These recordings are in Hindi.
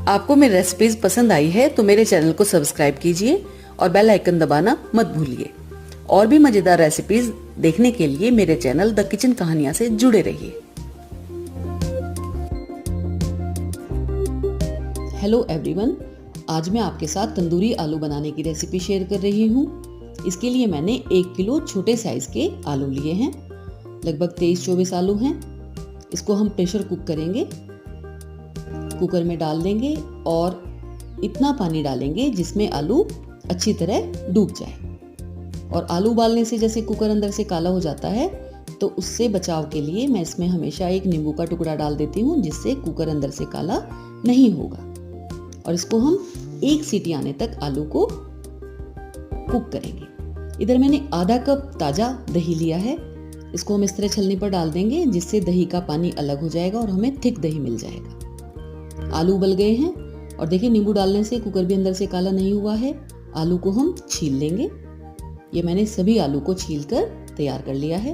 आपको मेरी रेसिपीज पसंद आई है तो मेरे चैनल को सब्सक्राइब कीजिए और बेल आइकन दबाना मत भूलिए। और भी मजेदार रेसिपीज देखने के लिए मेरे चैनल द किचन कहानियां से जुड़े रहिए। हेलो एवरीवन, आज मैं आपके साथ तंदूरी आलू बनाने की रेसिपी शेयर कर रही हूँ। इसके लिए मैंने 1 किलो छोटे साइज के आलू लिए हैं। लगभग 23-24 आलू हैं। इसको हम प्रेशर कुक करेंगे। कुकर में डाल देंगे और इतना पानी डालेंगे जिसमें आलू अच्छी तरह डूब जाए। और आलू उबालने से जैसे कुकर अंदर से काला हो जाता है, तो उससे बचाव के लिए मैं इसमें हमेशा एक नींबू का टुकड़ा डाल देती हूँ, जिससे कुकर अंदर से काला नहीं होगा। और इसको हम 1 सीटी आने तक आलू को कुक करेंगे। इधर मैंने आधा कप ताज़ा दही लिया है। इसको हम इस तरह छलनी पर डाल देंगे, जिससे दही का पानी अलग हो जाएगा और हमें थिक दही मिल जाएगा। आलू उबल गए हैं और देखिए नींबू डालने से कुकर भी अंदर से काला नहीं हुआ है। आलू को हम छील लेंगे। ये मैंने सभी आलू को छीलकर तैयार कर लिया है।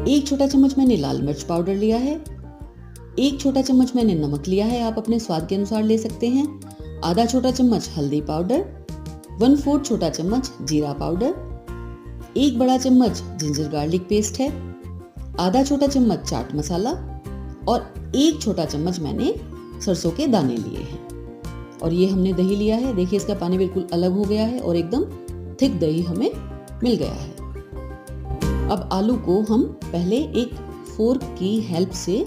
1 छोटा चम्मच मैंने लाल मिर्च पाउडर लिया है। 1 छोटा चम्मच मैंने नमक लिया है, आप अपने स्वाद के अनुसार ले सकते हैं। आधा छोटा चम्मच हल्दी पाउडर, 1/4 छोटा चम्मच जीरा पाउडर, 1 बड़ा चम्मच जिंजर गार्लिक पेस्ट है, आधा छोटा चम्मच चाट मसाला और 1 छोटा चम्मच मैंने सरसों के दाने लिए हैं। और ये हमने दही लिया है। देखिए इसका पानी बिल्कुल अलग हो गया है और एकदम थिक दही हमें मिल गया है। अब आलू को हम पहले एक फोर्क की हेल्प से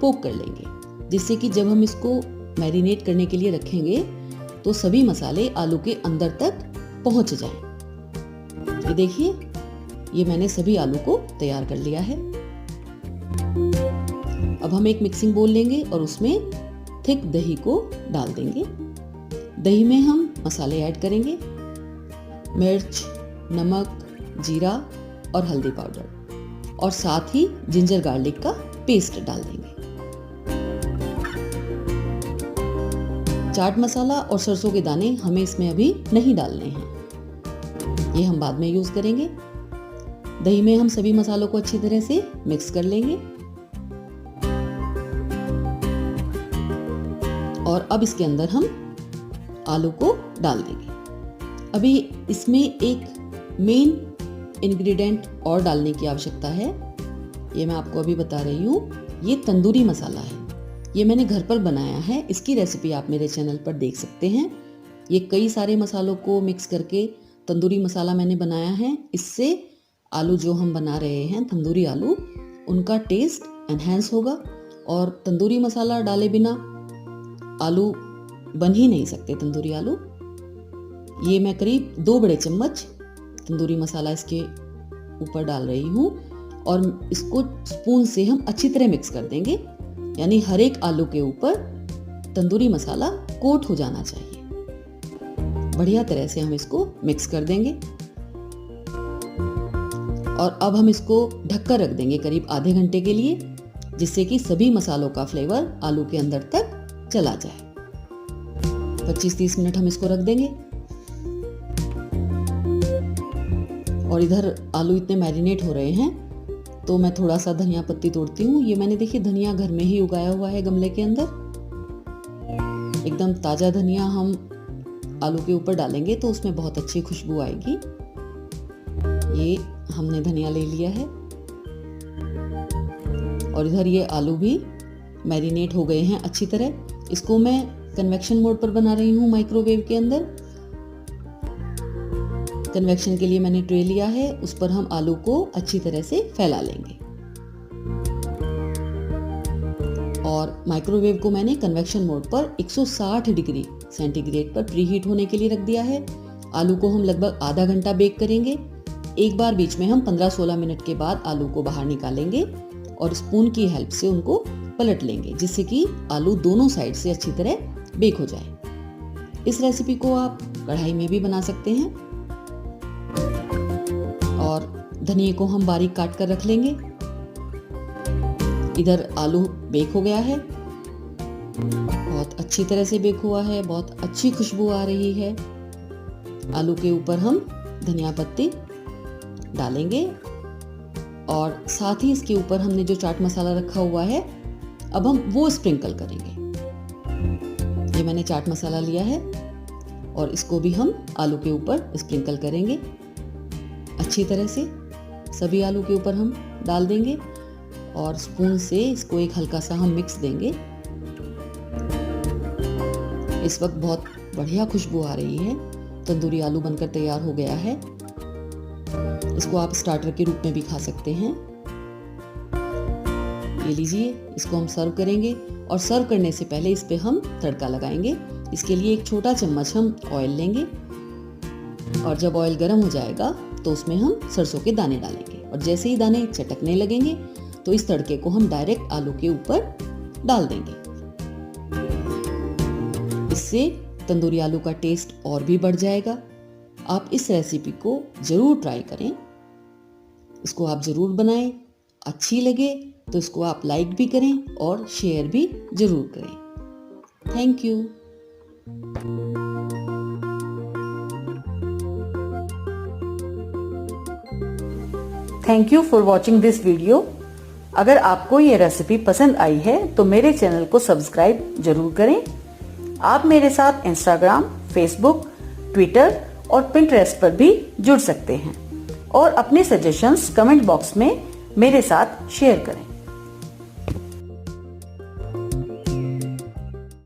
पोक कर लेंगे, जिससे कि जब हम इसको मैरिनेट करने के लिए रखेंगे तो सभी मसाले आलू के अंदर तक पहुंच जाएं। ये देखिए, ये मैंने सभी आलू को तैयार कर लिया है। अब हम एक मिक्सिंग बोल लेंगे और उसमें थिक दही को डाल देंगे। दही में हम मसाले ऐड करेंगे, मिर्च, नमक, जीरा और हल्दी पाउडर, और साथ ही जिंजर गार्लिक का पेस्ट डाल देंगे। चाट मसाला और सरसों के दाने हमें इसमें अभी नहीं डालने हैं, ये हम बाद में यूज करेंगे। दही में हम सभी मसालों को अच्छी तरह से मिक्स कर लेंगे। और अब इसके अंदर हम आलू को डाल देंगे। अभी इसमें एक मेन इंग्रेडिएंट और डालने की आवश्यकता है, ये मैं आपको अभी बता रही हूँ। ये तंदूरी मसाला है। ये मैंने घर पर बनाया है। इसकी रेसिपी आप मेरे चैनल पर देख सकते हैं। ये कई सारे मसालों को मिक्स करके तंदूरी मसाला मैंने बनाया है। इससे आलू जो हम बना रहे हैं, तंदूरी आलू, उनका टेस्ट एनहेंस होगा। और तंदूरी मसाला डाले बिना आलू बन ही नहीं सकते, तंदूरी आलू। ये मैं करीब 2 बड़े चम्मच तंदूरी मसाला इसके ऊपर डाल रही हूँ और इसको स्पून से हम अच्छी तरह मिक्स कर देंगे, यानी हर एक आलू के ऊपर तंदूरी मसाला कोट हो जाना चाहिए। बढ़िया तरह से हम इसको मिक्स कर देंगे और अब हम इसको ढककर रख देंगे करीब आधे घंटे के लिए, जिससे कि सभी मसालों का फ्लेवर आलू के अंदर तक चला जाए। 25-30 मिनट हम इसको रख देंगे। और इधर आलू इतने मैरिनेट हो रहे हैं तो मैं थोड़ा सा धनिया पत्ती तोड़ती हूँ। ये मैंने देखिए धनिया घर में ही उगाया हुआ है गमले के अंदर। एकदम ताज़ा धनिया हम आलू के ऊपर डालेंगे तो उसमें बहुत अच्छी खुशबू आएगी। ये हमने धनिया ले लिया है। और इधर ये आलू भी मैरिनेट हो गए हैं अच्छी तरह। इसको मैं कन्वेक्शन मोड पर बना रही हूँ, माइक्रोवेव के अंदर। कन्वेक्शन के लिए मैंने ट्रे लिया है, उस पर हम आलू को अच्छी तरह से फैला लेंगे। और माइक्रोवेव को मैंने कन्वेक्शन मोड पर 160 डिग्री सेंटीग्रेड पर प्रीहीट होने के लिए रख दिया है। आलू को हम लगभग आधा घंटा बेक करेंगे। एक बार बीच में हम 15-16 मिनट के बाद आलू को बाहर निकालेंगे और स्पून की हेल्प से उनको पलट लेंगे, जिससे कि आलू दोनों साइड से अच्छी तरह बेक हो जाए। इस रेसिपी को आप कढ़ाई में भी बना सकते हैं। और धनिया को हम बारीक काट कर रख लेंगे। इधर आलू बेक हो गया है, बहुत अच्छी तरह से बेक हुआ है, बहुत अच्छी खुशबू आ रही है। आलू के ऊपर हम धनिया पत्ती डालेंगे और साथ ही इसके ऊपर हमने जो चाट मसाला रखा हुआ है अब हम वो स्प्रिंकल करेंगे। ये मैंने चाट मसाला लिया है और इसको भी हम आलू के ऊपर स्प्रिंकल करेंगे। अच्छी तरह से सभी आलू के ऊपर हम डाल देंगे और स्पून से इसको एक हल्का सा हम मिक्स देंगे। इस वक्त बहुत बढ़िया खुशबू आ रही है। तंदूरी आलू बनकर तैयार हो गया है। इसको आप स्टार्टर के रूप में भी खा सकते हैं। ये लीजिए, इसको हम सर्व करेंगे और सर्व करने से पहले इस पे हम तड़का लगाएंगे। इसके लिए एक छोटा चम्मच हम ऑयल लेंगे और जब ऑयल गर्म हो जाएगा तो उसमें हम सरसों के दाने डालेंगे और जैसे ही दाने चटकने लगेंगे तो इस तड़के को हम डायरेक्ट आलू के ऊपर डाल देंगे। इससे तंदूरी आलू का टेस्ट और भी बढ़ जाएगा। आप इस रेसिपी को जरूर ट्राई करें। इसको आप जरूर बनाएं। अच्छी लगे तो इसको आप लाइक भी करें और शेयर भी जरूर करें। Thank you. Thank you for watching this video. अगर आपको ये रेसिपी पसंद आई है तो मेरे चैनल को सब्सक्राइब जरूर करें। आप मेरे साथ इंस्टाग्राम, फेसबुक, ट्विटर और पिंटरेस्ट पर भी जुड़ सकते हैं और अपने सजेशंस कमेंट बॉक्स में मेरे साथ शेयर करें।